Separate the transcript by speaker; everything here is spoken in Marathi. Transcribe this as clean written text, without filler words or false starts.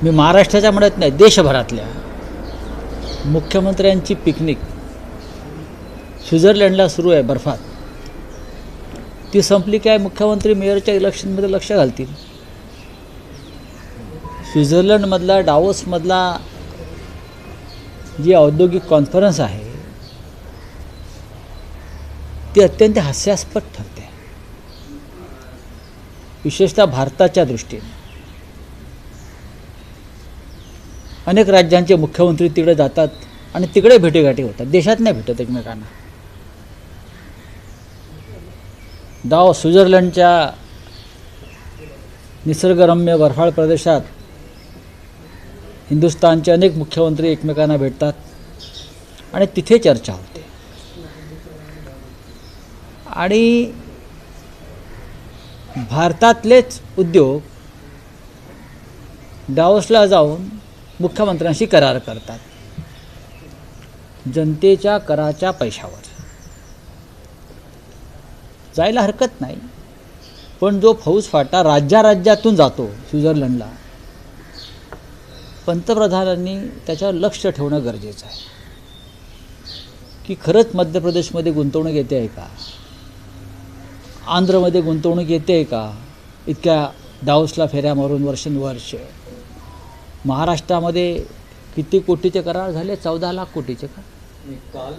Speaker 1: मी महाराष्ट्राच्या म्हणत नाही, देशभरातल्या मुख्यमंत्र्यांची पिकनिक स्वित्झर्लंडला सुरू आहे बर्फात. ती संपली काय मुख्यमंत्री मेयरच्या इलेक्शनमध्ये लक्ष घालतील. स्वित्झर्लंडमधला डावोसमधला जी औद्योगिक कॉन्फरन्स आहे ती अत्यंत हास्यास्पद ठरते, विशेषतः भारताच्या दृष्टीने. अनेक राज्यांचे मुख्यमंत्री तिकडे जातात आणि तिकडे भेटीगाठी होतात, देशात नाही भेटत एकमेकांना. स्वित्झर्लंडच्या निसर्गरम्य बर्फाळ प्रदेशात हिंदुस्थानचे अनेक मुख्यमंत्री एकमेकांना भेटतात आणि तिथे चर्चा होते. आणि भारतातलेच उद्योग डावोसला जाऊन मुख्यमंत्र्यांशी करार करतात जनतेच्या कराच्या पैशावर. जायला हरकत नाही, पण जो फौजफाटा राज्यातून जातो स्वित्झर्लंडला, पंतप्रधानांनी त्याच्यावर लक्ष ठेवणं गरजेचं आहे की खरंच मध्य प्रदेशमध्ये गुंतवणूक येते आहे का, आंध्रमध्ये गुंतवणूक येते आहे का, इतक्या डावोसला फेऱ्या मारून वर्षानुवर्ष. महाराष्ट्रामध्ये किती कोटीचे करार झाले, 14 लाख कोटीचे का.